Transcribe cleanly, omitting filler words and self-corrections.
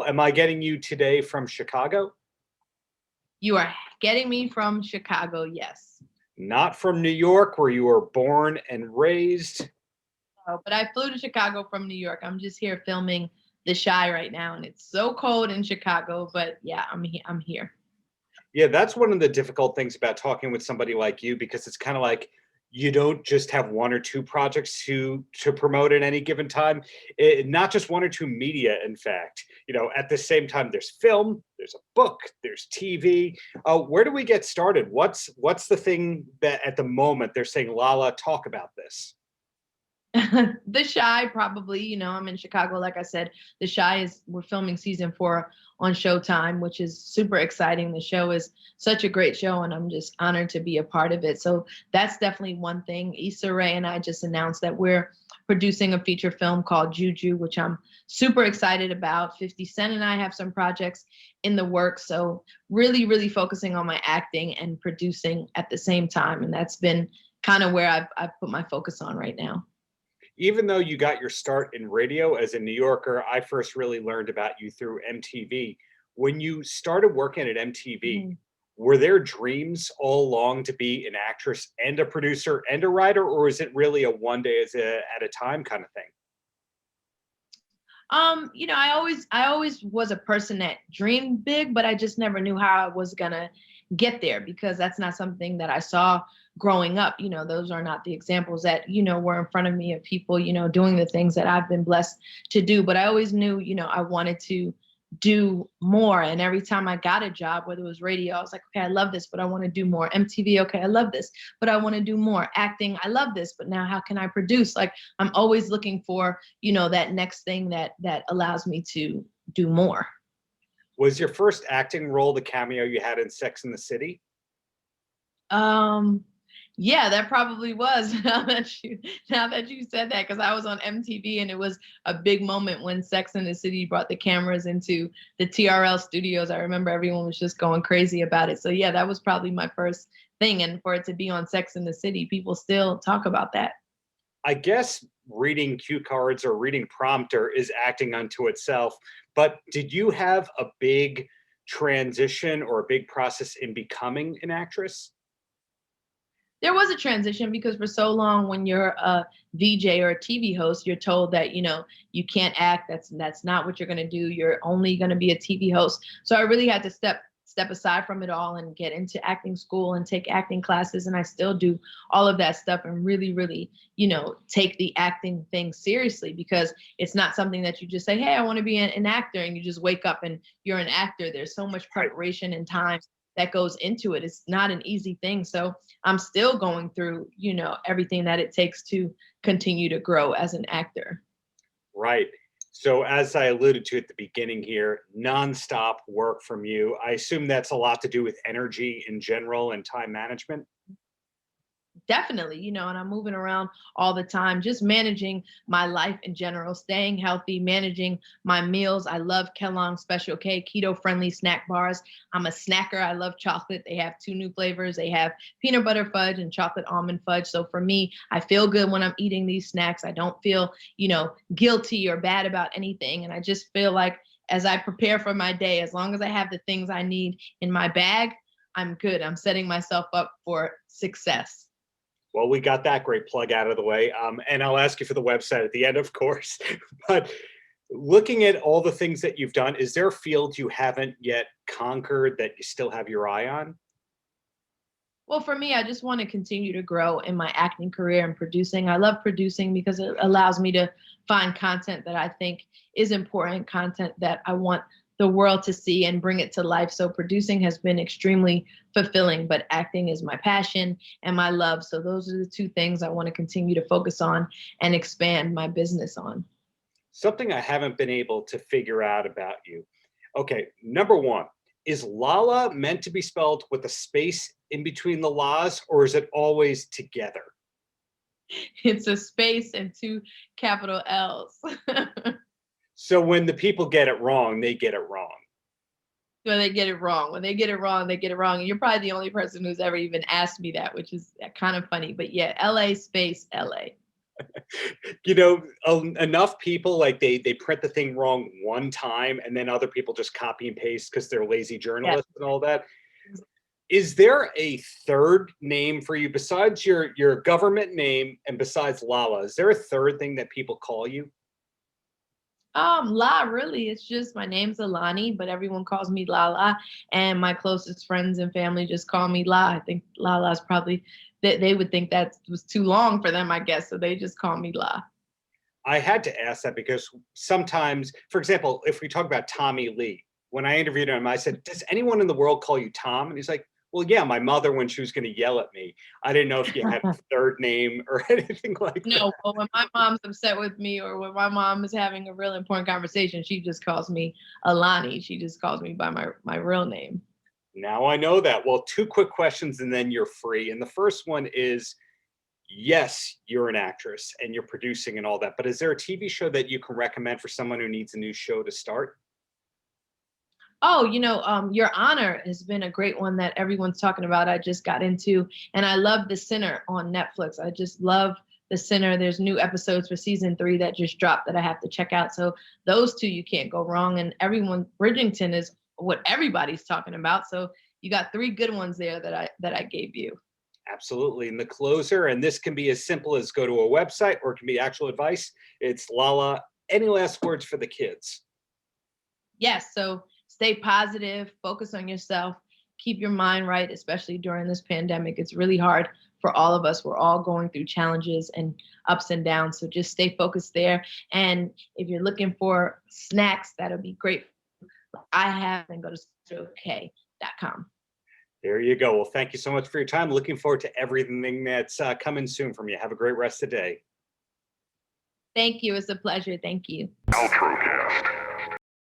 am I getting you today from Chicago? You are getting me from Chicago, yes. Not from New York, where you were born and raised? Oh, but I flew to Chicago from New York. I'm just here filming The Chi right now, and it's so cold in Chicago. But yeah, I'm here. Yeah, that's one of the difficult things about talking with somebody like you, because it's kind of like you don't just have one or two projects to promote at any given time. Not just one or two media, in fact. At the same time, there's film, there's a book, there's TV. Where do we get started? What's the thing that at the moment they're saying, Lala, talk about this? The Chi, probably. I'm in Chicago, like I said. The Chi we're filming season 4 on Showtime, which is super exciting. The show is such a great show, and I'm just honored to be a part of it. So that's definitely one thing. Issa Rae and I just announced that we're producing a feature film called Juju, which I'm super excited about. 50 Cent and I have some projects in the works. So really, really focusing on my acting and producing at the same time. And that's been kind of where I've put my focus on right now. Even though you got your start in radio as a New Yorker, I first really learned about you through MTV. When you started working at MTV, were there dreams all along to be an actress and a producer and a writer, or is it really a one day at a time kind of thing? I always was a person that dreamed big, but I just never knew how I was gonna get there, because that's not something that I saw growing up. Those are not the examples that, were in front of me of people, doing the things that I've been blessed to do. But I always knew, I wanted to do more. And every time I got a job, whether it was radio, I was like, okay, I love this, but I want to do more. MTV, okay, I love this, but I want to do more. Acting, I love this, but now how can I produce? Like, I'm always looking for, that next thing that allows me to do more. Was your first acting role the cameo you had in Sex and the City? Yeah, that probably was. Now that you said that, because I was on MTV, and it was a big moment when Sex and the City brought the cameras into the TRL studios. I remember everyone was just going crazy about it. So yeah, that was probably my first thing. And for it to be on Sex and the City, people still talk about that. I guess reading cue cards or reading prompter is acting unto itself. But did you have a big transition or a big process in becoming an actress? There was a transition, because for so long, when you're a VJ or a TV host, you're told that, you can't act. That's not what you're going to do. You're only going to be a TV host. So I really had to step aside from it all and get into acting school and take acting classes. And I still do all of that stuff, and really, really, take the acting thing seriously, because it's not something that you just say, hey, I want to be an actor, and you just wake up and you're an actor. There's so much preparation and time that goes into it. It's not an easy thing. So I'm still going through, everything that it takes to continue to grow as an actor. Right. So as I alluded to at the beginning here, nonstop work from you. I assume that's a lot to do with energy in general and time management. Definitely, and I'm moving around all the time, just managing my life in general, staying healthy, managing my meals. I love Kellogg Special K, keto-friendly snack bars. I'm a snacker. I love chocolate. They have 2 new flavors. They have peanut butter fudge and chocolate almond fudge. So for me, I feel good when I'm eating these snacks. I don't feel, guilty or bad about anything. And I just feel like, as I prepare for my day, as long as I have the things I need in my bag, I'm good. I'm setting myself up for success. Well, we got that great plug out of the way. And I'll ask you for the website at the end, of course. But looking at all the things that you've done, is there a field you haven't yet conquered that you still have your eye on? Well, for me, I just want to continue to grow in my acting career and producing. I love producing because it allows me to find content that I think is important, content that I want the world to see and bring it to life. So producing has been extremely fulfilling, but acting is my passion and my love. So those are the 2 things I want to continue to focus on and expand my business on. Something I haven't been able to figure out about you. Okay, number 1, is Lala meant to be spelled with a space in between the laws, or is it always together? It's a space and 2 capital L's. So when the people get it wrong, they get it wrong. So they get it wrong. When they get it wrong, they get it wrong. And you're probably the only person who's ever even asked me that, which is kind of funny. But yeah, LA space LA. You know, enough people like they print the thing wrong one time, and then other people just copy and paste because they're lazy Yeah. journalists and all that. Is there a third name for you besides your government name and besides Lala? Is there a third thing that people call you? La really, it's just my name's Alani, but everyone calls me Lala, and my closest friends and family just call me La. I think Lala's probably they would think that was too long for them, I guess, so they just call me La. I had to ask that because sometimes, for example, if we talk about Tommy Lee, when I interviewed him, I said, "Does anyone in the world call you Tom?" And he's like, "Well, yeah, my mother when she was going to yell at me. I didn't know if you had a third name or anything like that." No, but when my mom's upset with me or when my mom is having a real important conversation, she just calls me Alani. She just calls me by my real name. Now I know that. Well, two quick questions and then you're free. And the first one is, yes, you're an actress and you're producing and all that, but is there a TV show that you can recommend for someone who needs a new show to start? Oh, Your Honor has been a great one that everyone's talking about. I just got into, and I love The Sinner on Netflix. I just love The Sinner. There's new episodes for season 3 that just dropped that I have to check out. So those two you can't go wrong. And Bridgerton is what everybody's talking about. So you got 3 good ones there that I gave you. Absolutely. And the closer, and this can be as simple as go to a website or it can be actual advice. It's Lala. Any last words for the kids? Yes. So stay positive, focus on yourself, keep your mind right, especially during this pandemic. It's really hard for all of us. We're all going through challenges and ups and downs. So just stay focused there. And if you're looking for snacks, that'll be great. I have, and go to okay.com. There you go. Well, thank you so much for your time. Looking forward to everything that's coming soon from you. Have a great rest of the day. Thank you. It's a pleasure. Thank you. Paltrocast.